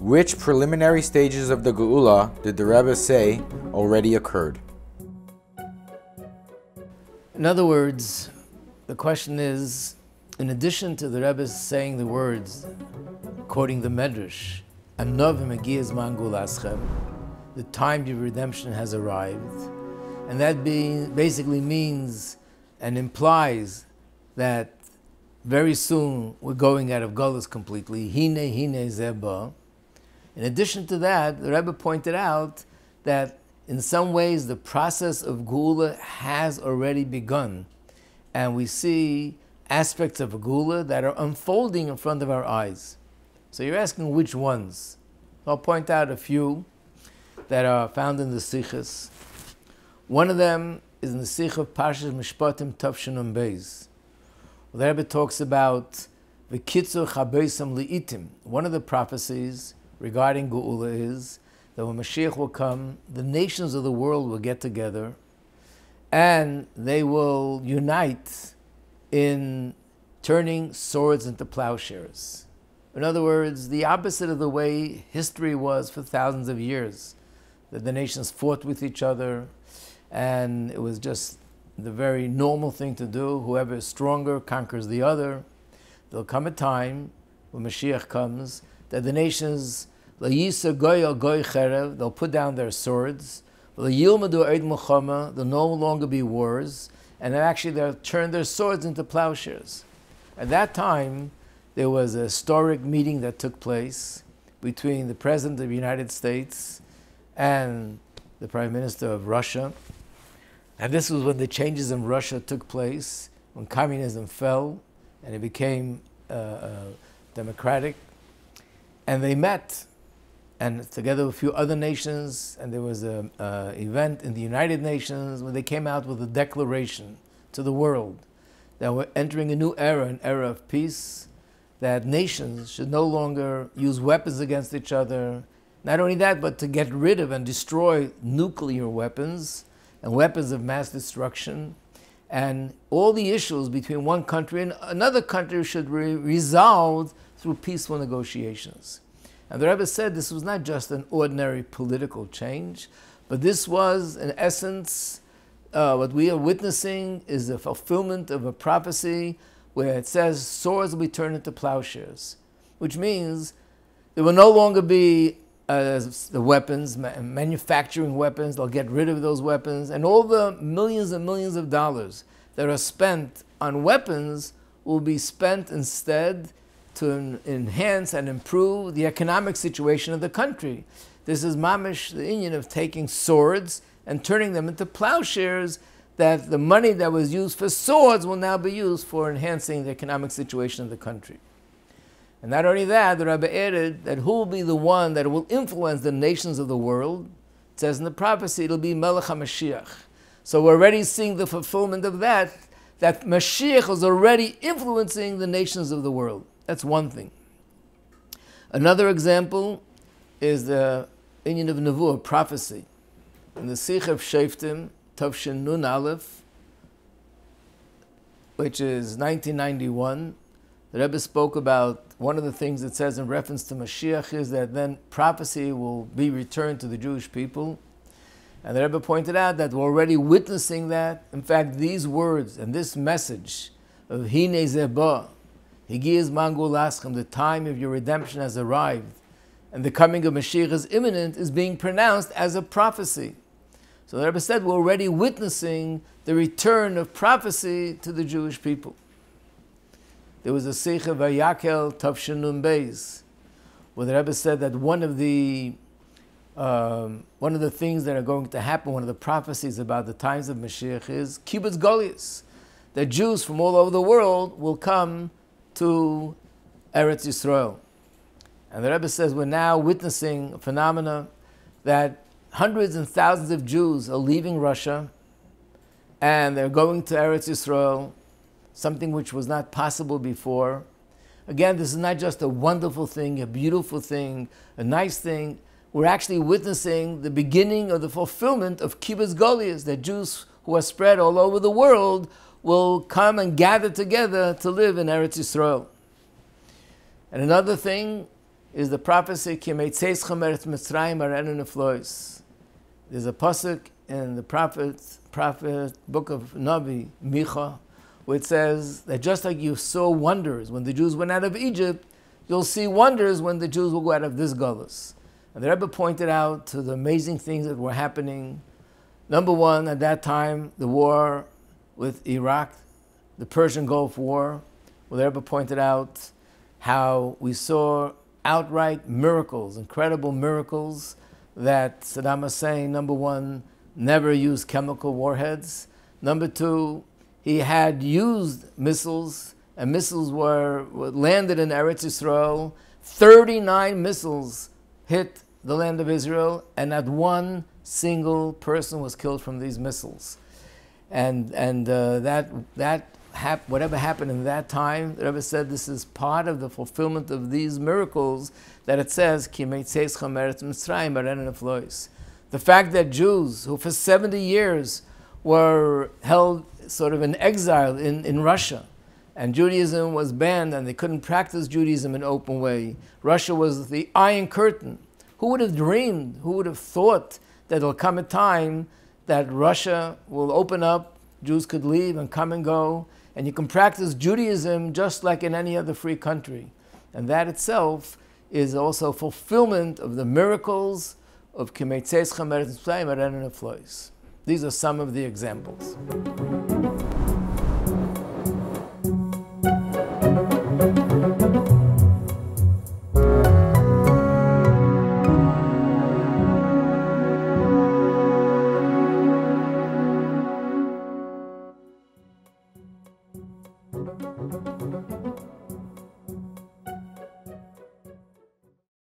Which preliminary stages of the Geula did the Rebbe say already occurred? In other words, the question is, in addition to the Rebbe saying the words, quoting the Medrash, "Anov Megiz Mangul Aschem," the time of redemption has arrived, and that basically means and implies that very soon we're going out of Golus completely. Hine Zeba. In addition to that, the Rebbe pointed out that in some ways the process of Geula has already begun, and we see aspects of Geula that are unfolding in front of our eyes. So you're asking which ones? I'll point out a few that are found in the Sichos. One of them is in the Sich of Parshas Mishpatim Tavshin Beis. The Rebbe talks about the Kitzur Chabeisam Li'itim. One of the prophecies regarding Geula is that when Mashiach will come, the nations of the world will get together and they will unite in turning swords into plowshares. In other words, the opposite of the way history was for thousands of years, that the nations fought with each other and it was just the very normal thing to do. Whoever is stronger conquers the other. There'll come a time when Mashiach comes that the nations, they'll put down their swords, there'll no longer be wars, and actually they'll turn their swords into plowshares. At that time, there was a historic meeting that took place between the President of the United States and the Prime Minister of Russia. And this was when the changes in Russia took place, when communism fell and it became democratic. And they met, and together with a few other nations, and there was an event in the United Nations where they came out with a declaration to the world that we're entering a new era, an era of peace, that nations should no longer use weapons against each other. Not only that, but to get rid of and destroy nuclear weapons and weapons of mass destruction. And all the issues between one country and another country should be resolved through peaceful negotiations. And the Rebbe said this was not just an ordinary political change, but this was, in essence, what we are witnessing is the fulfillment of a prophecy where it says swords will be turned into plowshares, which means there will no longer be the weapons, manufacturing weapons. They'll get rid of those weapons, and all the millions and millions of dollars that are spent on weapons will be spent instead to enhance and improve the economic situation of the country. This is mamish, the inyan of taking swords and turning them into plowshares, that the money that was used for swords will now be used for enhancing the economic situation of the country. And not only that, the Rabbi added that who will be the one that will influence the nations of the world? It says in the prophecy, it'll be Melech HaMashiach. So we're already seeing the fulfillment of that Mashiach is already influencing the nations of the world. That's one thing. Another example is the inyan of Nevuah, prophecy. In the Sich of Shoftim, Tavshin Nun Aleph, which is 1991, the Rebbe spoke about one of the things it says in reference to Mashiach is that then prophecy will be returned to the Jewish people. And the Rebbe pointed out that we're already witnessing that. In fact, these words and this message of Hine Zeba, Higiz Mangul Aschem, the time of your redemption has arrived, and the coming of Mashiach is imminent, is being pronounced as a prophecy. So the Rebbe said we're already witnessing the return of prophecy to the Jewish people. There was a Sikh of Vayakel Tavshin Nun Beis, where the Rebbe said that one of the things that are going to happen, one of the prophecies about the times of Mashiach is Kibbutz Goliath, that Jews from all over the world will come to Eretz Yisrael. And the Rebbe says we're now witnessing a phenomena that hundreds and thousands of Jews are leaving Russia and they're going to Eretz Yisrael, something which was not possible before. Again, this is not just a wonderful thing, a beautiful thing, a nice thing. We're actually witnessing the beginning of the fulfillment of Kibbutz Goliath, that Jews who are spread all over the world will come and gather together to live in Eretz Yisrael. And another thing is the prophecy, Ki meitzeischem eretz Mitzrayim arenu neflois. There's a pasuk in the prophet book of Navi, Micha, where it says that just like you saw wonders when the Jews went out of Egypt, you'll see wonders when the Jews will go out of this Gullus. And the Rebbe pointed out to the amazing things that were happening. Number one, at that time, the war with Iraq, the Persian Gulf War, where the Rebbe pointed out how we saw outright miracles, incredible miracles, that Saddam Hussein, number one, never used chemical warheads. Number two, he had used missiles, and missiles were landed in Eretz Yisrael. 39 missiles hit the land of Israel, and not one single person was killed from these missiles. And whatever happened in that time, the Rebbe said this is part of the fulfillment of these miracles that it says, Ki meitzeischem eretz Mitzrayim arenu neflois. The fact that Jews who for 70 years were held sort of in exile in Russia, and Judaism was banned and they couldn't practice Judaism in an open way. Russia was the Iron Curtain. Who would have dreamed, who would have thought that there'll come a time that Russia will open up, Jews could leave and come and go, and you can practice Judaism just like in any other free country. And that itself is also fulfillment of the miracles of Ki meitzeischem eretz Mitzrayim arenu neflois. These are some of the examples.